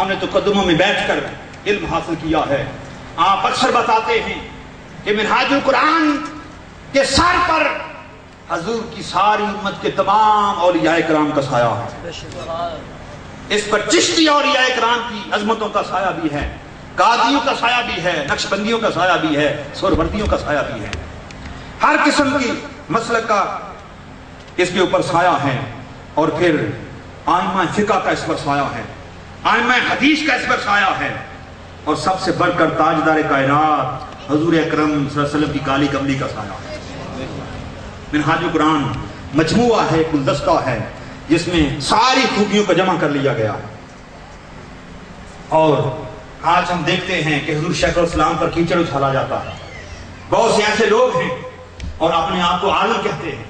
ہم نے تو قدموں میں بیٹھ کر علم حاصل کیا ہے۔ آپ اکثر بتاتے ہیں کہ منہاج القرآن کے سر پر حضور کی ساری امت کے تمام اولیاء کرام کا سایہ ہے۔ اس پر چشتی اولیاء کرام کی عظمتوں کا سایہ بھی ہے، قادریوں کا سایہ بھی ہے، نقشبندیوں کا سایہ بھی ہے، سہروردیوں کا سایہ بھی ہے۔ ہر قسم کی مسلک کا اس کے اوپر سایہ ہے۔ اور پھر آئمہ فقہ کا اس پر سایہ ہے، آئمہ حدیث کا اس پر سایہ ہے، اور سب سے بڑھ کر تاجدار کائنات حضور اکرم صلی اللہ علیہ وسلم کی کالی کملی کا سایہ ہے۔ منہاج القرآن مجموعہ ہے، گلدستہ ہے، جس میں ساری خوبیوں کو جمع کر لیا گیا ہے۔ اور آج ہم دیکھتے ہیں کہ حضور شیخ الاسلام پر کیچڑ اچھالا جاتا ہے۔ بہت سے ایسے لوگ ہیں اور اپنے آپ کو عالم کہتے ہیں،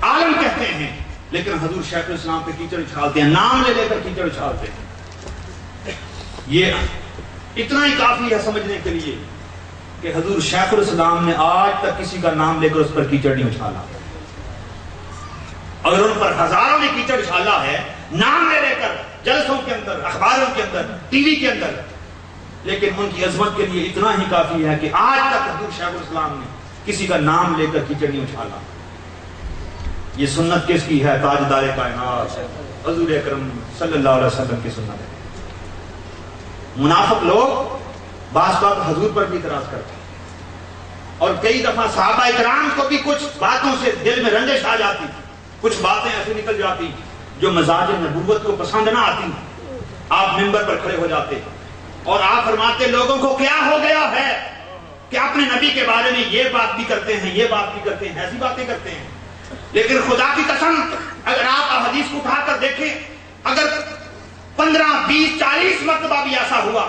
عالم کہتے ہیں، لیکن حضور شیخ الاسلام پہ کیچڑ اچھالتے ہیں، نام لے لے کر کیچڑ اچھالتے ہیں۔ یہ اتنا ہی کافی ہے سمجھنے کے لیے کہ حضور شیخ الاسلام نے آج تک کسی کا نام لے کر اس پر کیچڑ نہیں اچھالا۔ اگر ان پر ہزاروں نے کیچڑ اچھالا ہے نام لے کر، جلسوں کے اندر، اخباروں کے اندر، ٹی وی کے اندر، لیکن ان کی عظمت کے لیے اتنا ہی کافی ہے کہ آج تک حضور شیخ الاسلام نے کسی کا نام لے کر کیچڑ نہیں اچھالا۔ یہ سنت کس کی ہے؟ تاجدار کائنات حضور اکرم صلی اللہ علیہ وسلم کی سنت ہے۔ منافق لوگ بعض بات حضور پر بھی اعتراض کرتے ہیں، اور کئی دفعہ صحابہ اکرام کو بھی کچھ باتوں سے دل میں رنجش آ جاتی، کچھ باتیں ایسی نکل جاتی جو مزاج نبوت کو پسند نہ آتی۔ آپ منبر پر کھڑے ہو جاتے اور آپ فرماتے لوگوں کو کیا ہو گیا ہے کہ اپنے نبی کے بارے میں یہ بات بھی کرتے ہیں، یہ بات بھی کرتے ہیں، ایسی باتیں کرتے ہیں۔ لیکن خدا کی قسم اگر آپ حدیث کو اٹھا کر دیکھیں، اگر 15، 20، 40 مرتبہ بھی ایسا ہوا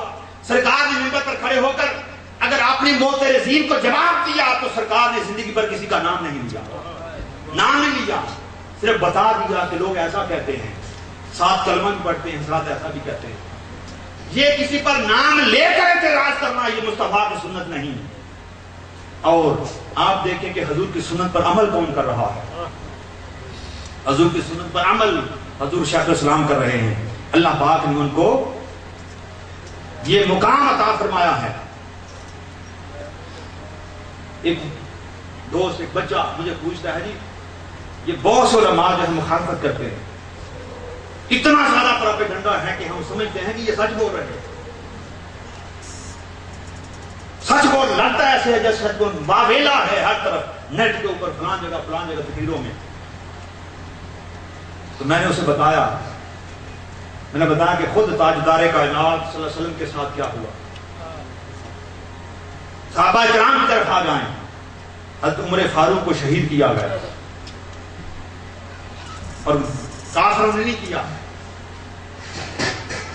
سرکار نے منبر پر کھڑے ہو کر اگر آپ نے موت رزین کو جواب دیا تو سرکار نے زندگی پر کسی کا نام نہیں لیا، نام نہیں لیا، صرف بتا دیا کہ لوگ ایسا کہتے ہیں، ساتھ کلمہ بھی پڑھتے ہیں، ساتھ ایسا بھی کہتے ہیں۔ یہ کسی پر نام لے کر اعتراض کرنا یہ مصطفیٰ کی سنت نہیں۔ اور آپ دیکھیں کہ حضور کی سنت پر عمل کون کر رہا ہے؟ حضور کی سنت پر عمل حضور شیخ الاسلام کر رہے ہیں۔ اللہ پاک نے ان کو یہ مقام عطا فرمایا ہے۔ ایک دوست، ایک بچہ مجھے پوچھتا ہے جی یہ بہت سے علماء جو ہے مخالفت کرتے ہیں، اتنا زیادہ پروپیگنڈا ہے کہ ہم سمجھتے ہیں کہ یہ سچ بول رہے ہیں، سچ بول لگتا ہے ایسے جیسے سچ بول واویلا ہے ہر طرف، نیٹ کے اوپر فلان جگہ تقریروں میں۔ تو میں نے اسے بتایا، میں نے بتایا کہ خود تاجدار کائنات صلی اللہ علیہ وسلم کے ساتھ کیا ہوا۔ صحابہ کرام کی طرف آ جائیں، حضرت عمر فاروق کو شہید کیا گیا اور کافروں نے نہیں کیا،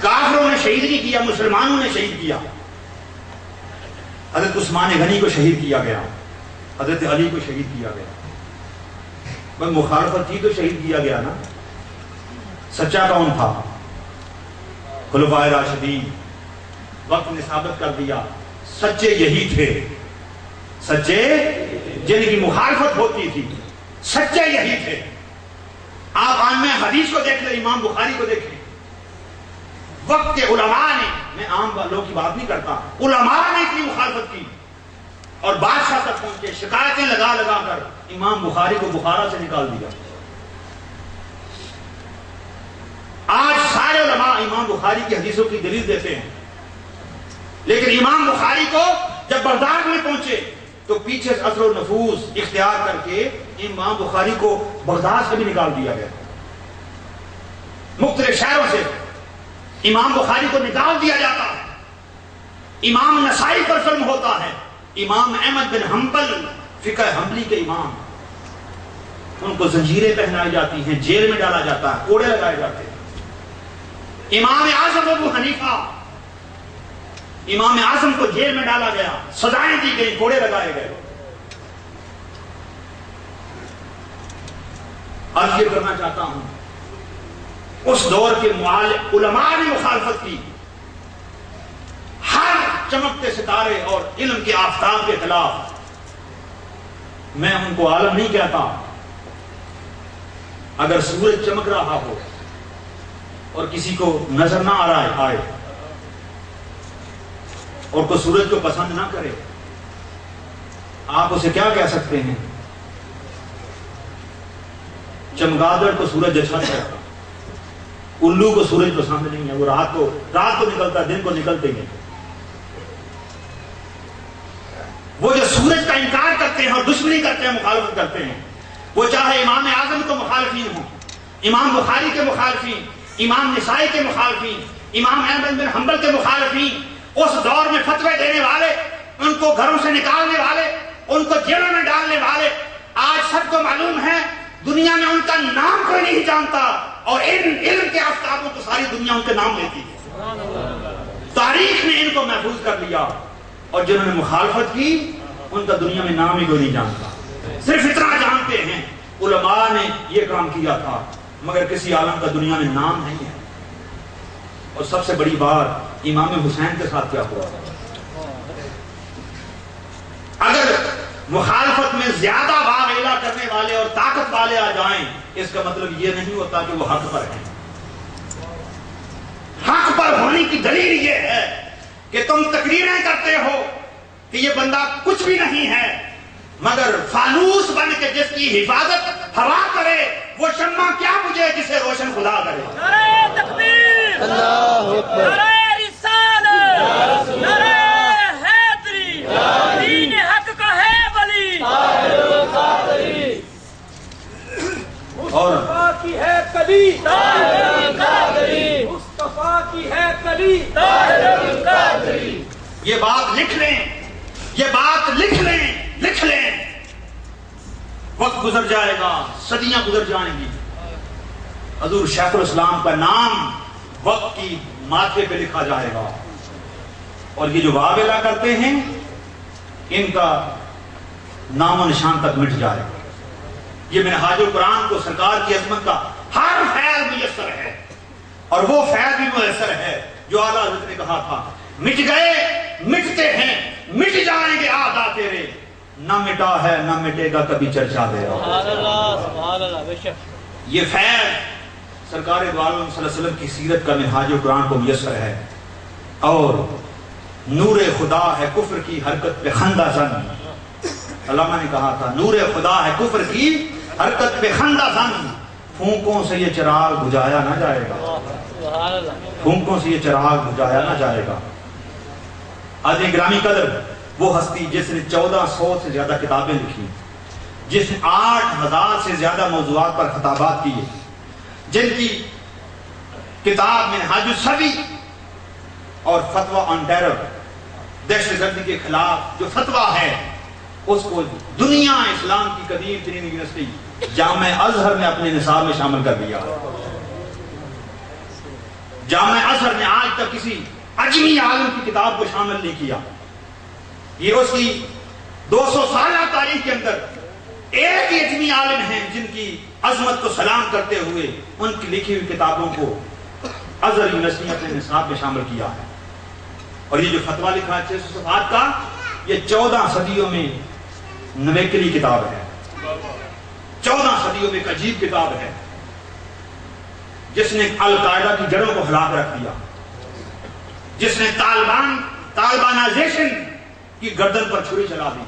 کافروں نے شہید نہیں کیا، مسلمانوں نے شہید کیا۔ حضرت عثمان غنی کو شہید کیا گیا، حضرت علی کو شہید کیا گیا۔ بس مخالفت تھی تو شہید کیا گیا نا۔ سچا کون تھا؟ خلفائے راشدین۔ وقت نے ثابت کر دیا سچے یہی تھے، سچے جن کی مخالفت ہوتی تھی سچے یہی تھے۔ آپ عام حدیث کو دیکھ لیں، امام بخاری کو دیکھ لیں، وقت کے علماء نے، میں عام لوگوں کی بات نہیں کرتا، علماء نے اتنی مخالفت کی اور بادشاہ تک پہنچے، شکایتیں لگا لگا کر امام بخاری کو بخارا سے نکال دیا۔ آج سارے علماء امام بخاری کی حدیثوں کی دلیل دیتے ہیں، لیکن امام بخاری کو جب بغداد میں پہنچے تو پیچھے سے اثر و نفوذ اختیار کر کے امام بخاری کو بغداد سے بھی نکال دیا گیا۔ مختلف شہروں سے امام بخاری کو نکال دیا جاتا ہے۔ امام نسائی پر ظلم ہوتا ہے، امام احمد بن حنبل فقہ حنبلی کے امام، ان کو زنجیریں پہنائی جاتی ہیں، جیل میں ڈالا جاتا ہے، کوڑے لگائے جاتے ہیں۔ امام اعظم ابو حنیفہ، امام اعظم کو جیل میں ڈالا گیا، سزائیں دی گئی، کوڑے لگائے گئے۔ عرض یہ کرنا چاہتا ہوں، اس دور کے علماء نے مخالفت کی، ہر چمکتے ستارے اور علم کے آفتاب کے خلاف۔ میں ان کو عالم نہیں کہتا، اگر سورج چمک رہا ہو اور کسی کو نظر نہ آئے اور کوئی سورج کو پسند نہ کرے، آپ اسے کیا کہہ سکتے ہیں؟ چمگادڑ کو سورج اچھا نہیں لگتا، الو کو سورج پسند نہیں ہے، وہ رات کو نکلتا، دن کو نکلتے ہی۔ وہ جو سورج کا انکار کرتے ہیں اور دشمنی کرتے ہیں، مخالفت کرتے ہیں، وہ چاہے امام اعظم کے مخالفین ہوں، امام بخاری کے مخالفین، امام نسائی کے مخالفین، امام احمد بن حنبل کے مخالفین، اس دور میں فتوے دینے والے، ان کو گھروں سے نکالنے والے، ان کو جیلوں میں ڈالنے والے، آج سب کو معلوم ہے دنیا میں ان کا نام کوئی نہیں جانتا، اور ان علم کے آفتابوں کو ساری دنیا ان کے نام لیتی ہے۔ تاریخ نے ان کو محفوظ کر لیا، اور جنہوں نے مخالفت کی ان کا دنیا میں نام ہی کوئی نہیں جانتا۔ صرف اتنا جانتے ہیں علماء نے یہ کام کیا تھا، مگر کسی عالم کا دنیا میں نام نہیں ہے۔ اور سب سے بڑی بات امام حسین کے ساتھ کیا ہوا؟ اگر مخالفت میں زیادہ واویلا کرنے والے اور طاقت والے آ جائیں، اس کا مطلب یہ نہیں ہوتا کہ وہ حق پر ہیں۔ حق پر ہونے کی دلیل یہ ہے کہ تم تقریریں کرتے ہو کہ یہ بندہ کچھ بھی نہیں ہے، مگر فانوس بن کے جس کی حفاظت ہوا کرے، وہ شمع کیا بجھے جسے روشن خدا کرے۔ نعرہ تکبیر، نعرہ رسالت، نعرہ حیدری، دین حق کا ہے ولی، اور مصطفیٰ کی ہے کلی، مصطفیٰ کی ہے کلی، یہ بات لکھ لیں، یہ بات لکھ لیں، لکھ لیں۔ وقت گزر جائے گا، صدیاں گزر جائیں گی، حضور شیخ الاسلام کا نام وقت کی ماتھے پہ لکھا جائے گا، اور یہ جو واویلا کرتے ہیں ان کا نام و نشان تک مٹ جائے گا۔ یہ منہاج القرآن کو سرکار کی عظمت کا ہر فیض میسر ہے، اور وہ فیض بھی میسر ہے جو اعلیٰ حضرت نے کہا تھا، مٹ گئے مٹتے ہیں، مٹ جائیں گے آدھا تیرے، نہ مٹا ہے نہ مٹے گا کبھی چرچا تیرا۔ سبحان اللہ، بے شک یہ فیض سرکار دو عالم صلی اللہ علیہ وسلم کی سیرت کا منہاج القرآن کو میسر ہے، اور نور خدا ہے کفر کی حرکت پہ خندہ زن۔ علامہ نے کہا تھا نور خدا ہے کفر کی حرکت پہ خندہ زن، پھونکوں سے یہ چراغ بجھایا نہ جائے گا، سبحان اللہ، پھونکوں سے یہ چراغ بجھایا نہ جائے گا۔ آج گرامی قدر وہ ہستی جس نے 1400 سے زیادہ کتابیں لکھی، جس نے 8000 سے زیادہ موضوعات پر خطابات کیے، جن کی کتاب منہاج السوی اور فتویٰ آن ٹیرر، دہشت گردی کے خلاف جو فتویٰ ہے، اس کو دنیا اسلام کی قدیم ترین یونیورسٹی جامع ازہر نے اپنے نصاب میں شامل کر دیا۔ جامع ازہر نے آج تک کسی عجمی عالم کی کتاب کو شامل نہیں کیا۔ یہ اس کی 200 سالہ تاریخ کے اندر ایک ہی عجمی عالم ہیں جن کی عظمت کو سلام کرتے ہوئے ان کی لکھی ہوئی کتابوں کو ازہر یونیورسٹی نے اپنے نصاب میں شامل کیا ہے۔ اور یہ جو فتویٰ لکھا ہے 600 صفحات کا، یہ 14 صدیوں میں نویکلی کتاب ہے، 14 صدیوں میں ایک عجیب کتاب ہے جس نے القاعدہ کی جڑوں کو ہلا کر رکھ دیا، جس نے طالبانائزیشن کی گردن پر چھری چلا دی،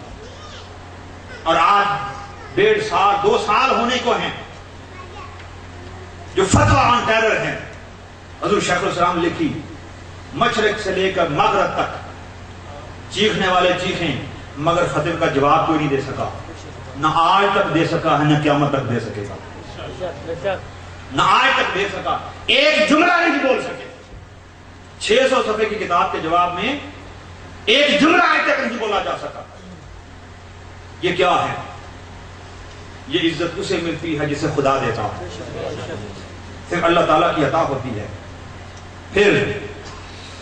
اور آج 1.5 سال 2 سال ہونے کو ہیں جو فتویٰ آن ٹیرر ہے حضور شیخ الاسلام لکھی، مشرق سے لے کر مغرب تک چیخنے والے چیخیں، مگر فتوے کا جواب کوئی نہیں دے سکا، نہ آج تک دے سکا ہے نہ قیامت تک دے سکے گا، نہ آج تک دے سکا، ایک جملہ نہیں بول سکے۔ 600 صفحے کی کتاب کے جواب میں ایک جملہ آج تک نہیں بولا جا سکا۔ یہ کیا ہے؟ یہ عزت اسے ملتی ہے جسے خدا دیتا ہے، صرف اللہ تعالیٰ کی عطا ہوتی ہے۔ پھر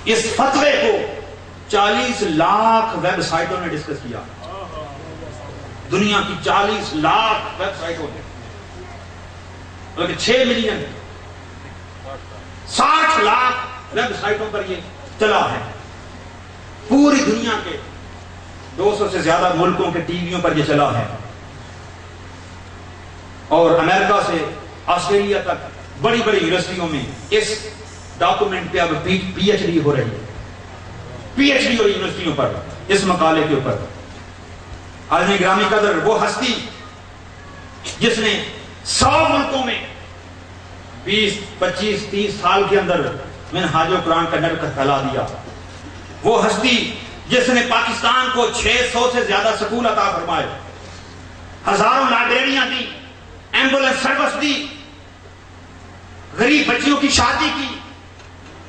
اس فتوے کو 40 لاکھ ویب سائٹوں نے ڈسکس کیا، دنیا کی 40 لاکھ ویب سائٹوں نے، بلکہ 6 ملین 60 لاکھ ویب سائٹوں پر یہ چلا ہے، پوری دنیا کے 200 سے زیادہ ملکوں کے ٹی ویوں پر یہ چلا ہے، اور امریکہ سے آسٹریلیا تک بڑی بڑی یونیورسٹیوں میں اس ڈاکومنٹ پہ اب پی ایچ ڈی ہو رہی ہے، پی ایچ ڈی ہو رہی یونیورسٹیوں پر اس مقالے کے اوپر۔ عالم گرامی قدر وہ ہستی جس نے 100 ملکوں میں 20 25 30 سال کے اندر منہاج القرآن کا نر پھیلا دیا، وہ ہستی جس نے پاکستان کو 600 سے زیادہ سکول عطا فرمائے، ہزاروں لائبریریاں دی، ایمبولینس سروس دی، غریب بچیوں کی شادی کی،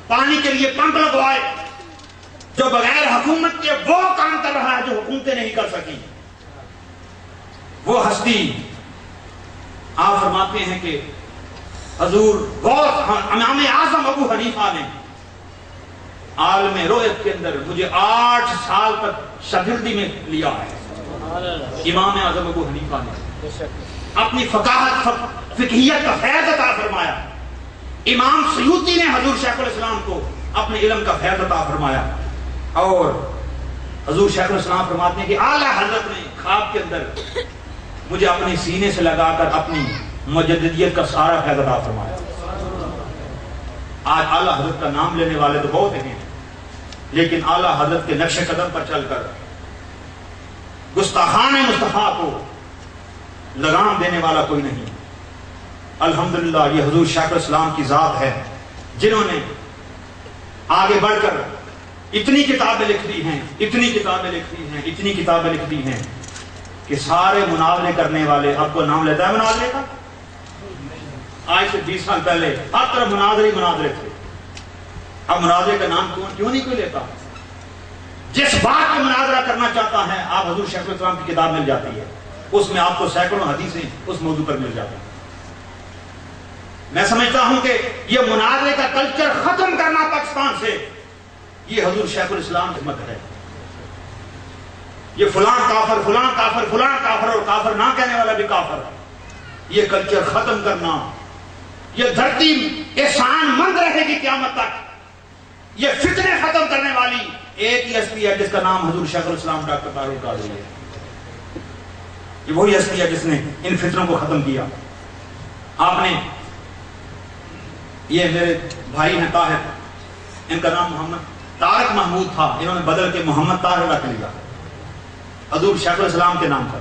پانی کے لیے پمپ لگوائے، جو بغیر حکومت کے وہ کام کر رہا ہے جو حکومتیں نہیں کر سکی۔ وہ ہستی آپ فرماتے ہیں کہ حضور امام اعظم ابو حنیفہ نے عالم رویت کے اندر مجھے 8 سال تک شاگردی میں لیا ہے۔ امام اعظم ابو حنیفہ نے اپنی فقاہت فقہیت کا فیض عطا فرمایا۔ امام سیوطی نے حضور شیخ الاسلام کو اپنے علم کا فیض عطا فرمایا، اور حضور شیخ الاسلام فرماتے ہیں کہ اعلیٰ حضرت نے خواب کے اندر مجھے اپنے سینے سے لگا کر اپنی مجددیت کا سارا فیض عطا فرمایا۔ آج اعلیٰ حضرت کا نام لینے والے تو بہت ہیں، لیکن اعلیٰ حضرت کے نقش قدم پر چل کر گستاخان مصطفیٰ کو لگام دینے والا کوئی نہیں۔ الحمدللہ یہ حضور شیخ الاسلام کی ذات ہے جنہوں نے آگے بڑھ کر اتنی کتابیں لکھ دی ہیں، اتنی کتابیں لکھ دی ہیں، اتنی کتابیں لکھ دی ہیں کہ سارے مناظرے کرنے والے، آپ کو نام لیتا ہے مناظرے کا؟ آج سے 20 سال پہلے ہر طرف مناظرے تھے، اب مناظرے کا نام کیوں نہیں کوئی لیتا؟ جس بات کا مناظرہ کرنا چاہتا ہے آپ حضور شیخ الاسلام کی کتاب مل جاتی ہے، اس میں آپ کو سینکڑوں حدیثیں اس موضوع پر مل جاتی ہیں۔ میں سمجھتا ہوں کہ یہ مناظرے کا کلچر ختم کرنا پاکستان سے، یہ حضور شیخ الاسلام کی حکمت ہے۔ یہ فلاں کافر فلاں کافر فلاں کافر اور کافر نہ کہنے والا بھی کافر، یہ کلچر ختم کرنا، یہ دھرتی احسان مند رہے گی قیامت تک۔ یہ فتنے ختم کرنے والی ایک ہی ہستی ہے جس کا نام حضور شیخ الاسلام ڈاکٹر طاہر القادری ہے۔ یہ وہی ہستی ہے جس نے ان فتنوں کو ختم کیا۔ آپ نے یہ میرے بھائی ہیں طاہر، ان کا نام محمد طارق محمود تھا، انہوں نے بدل کے محمد طاہر رکھ لیا حضور شیخ الاسلام کے نام پر۔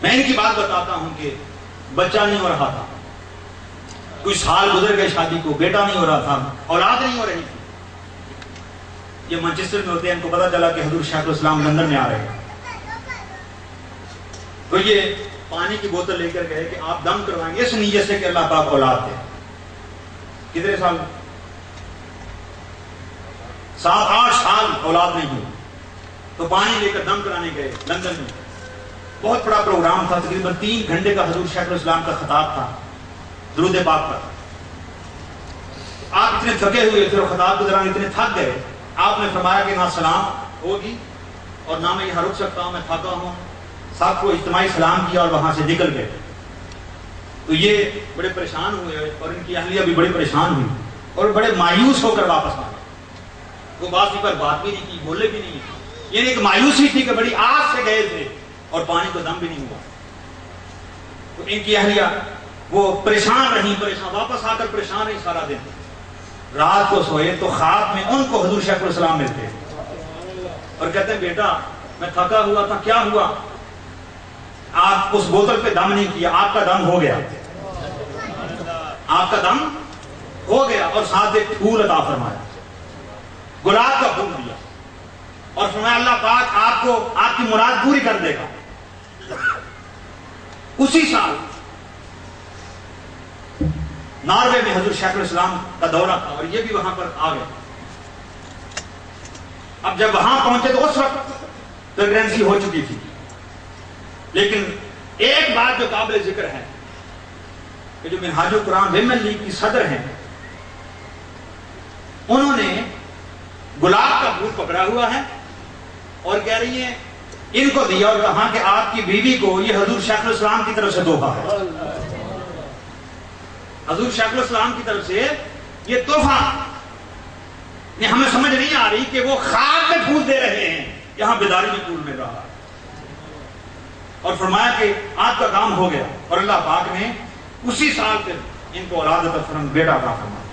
میں ان کی بات بتاتا ہوں کہ بچہ نہیں ہو رہا تھا، کچھ سال گزر گئے شادی کو، بیٹا نہیں ہو رہا تھا، اولاد نہیں ہو رہی تھی۔ یہ مانچسٹر میں ہوتے ہیں، ان کو پتا چلا کہ حضور شیخ الاسلام لندن میں آ رہے ہیں، تو یہ پانی کی بوتل لے کر گئے کہ آپ دم کروائیں گے اس نیت سے کہ اللہ پاک اولاد دے۔ کتنے سال؟ 7-8 سال اولاد نہیں ہوئی، تو پانی لے کر دم کرانے گئے لندن میں۔ بہت بڑا پروگرام تھا، تقریباً 3 گھنٹے کا حضور شیخ الاسلام کا خطاب تھا درود پاک پر۔ آپ اتنے تھکے ہوئے تھے اور خطاب کے دوران اتنے تھک گئے، آپ نے فرمایا کہ نہ سلام ہوگی اور نہ میں یہاں رک سکتا ہوں، میں تھکا ہوں۔ سب کو اجتماعی سلام کیا اور وہاں سے نکل گئے۔ تو یہ بڑے پریشان ہوئے اور ان کی اہلیہ بھی بڑی پریشان ہوئی اور بڑے مایوس ہو کر واپس آئے۔ وہ باسی پر بات بھی نہیں کی، بولے بھی نہیں، یعنی ایک مایوسی تھی کہ بڑی آس سے گئے تھے اور پانی کو دم بھی نہیں ہوا۔ تو ان کی اہلیہ وہ پریشان رہی، واپس آ کر پریشان رہی سارا دن۔ رات کو سوئے تو خواب میں ان کو حضور شیخ الاسلام ملتے اور کہتے ہیں بیٹا میں تھکا ہوا تھا، کیا ہوا؟ آپ اس بوتل پہ دم نہیں کیا، آپ کا دم ہو گیا، آپ کا دم ہو گیا، اور ساتھ ایک پھول عطا فرمایا، گلاب کا پھول دیا اور فرمایا اللہ پاک آپ کو آپ کی مراد پوری کر دے گا۔ اسی سال ناروے میں حضور شیخ الاسلام کا دورہ تھا اور یہ بھی وہاں پر آ گئے۔ اب جب وہاں پہنچے تو اس وقت پریگنینسی ہو چکی تھی، لیکن ایک بات جو قابل ذکر ہے کہ جو منہاج القرآن ویمن لیگ کی صدر ہیں، انہوں نے گلاب کا پھول پکڑا ہوا ہے اور کہہ رہی ہیں ان کو دیا اور کہا کہ آپ کی بیوی کو یہ حضور شیخ الاسلام کی طرف سے تحفہ ہے، حضور شیخ الاسلام کی طرف سے یہ تحفہ۔ ہمیں سمجھ نہیں آ رہی کہ وہ خواب میں پھول دے رہے ہیں، یہاں بیداری میں پھول مل رہا ہے، اور فرمایا کہ آپ کا کام ہو گیا، اور اللہ پاک نے اسی سال پھر ان کو اولاد عطا فرمایا، بیٹا عطا فرمایا۔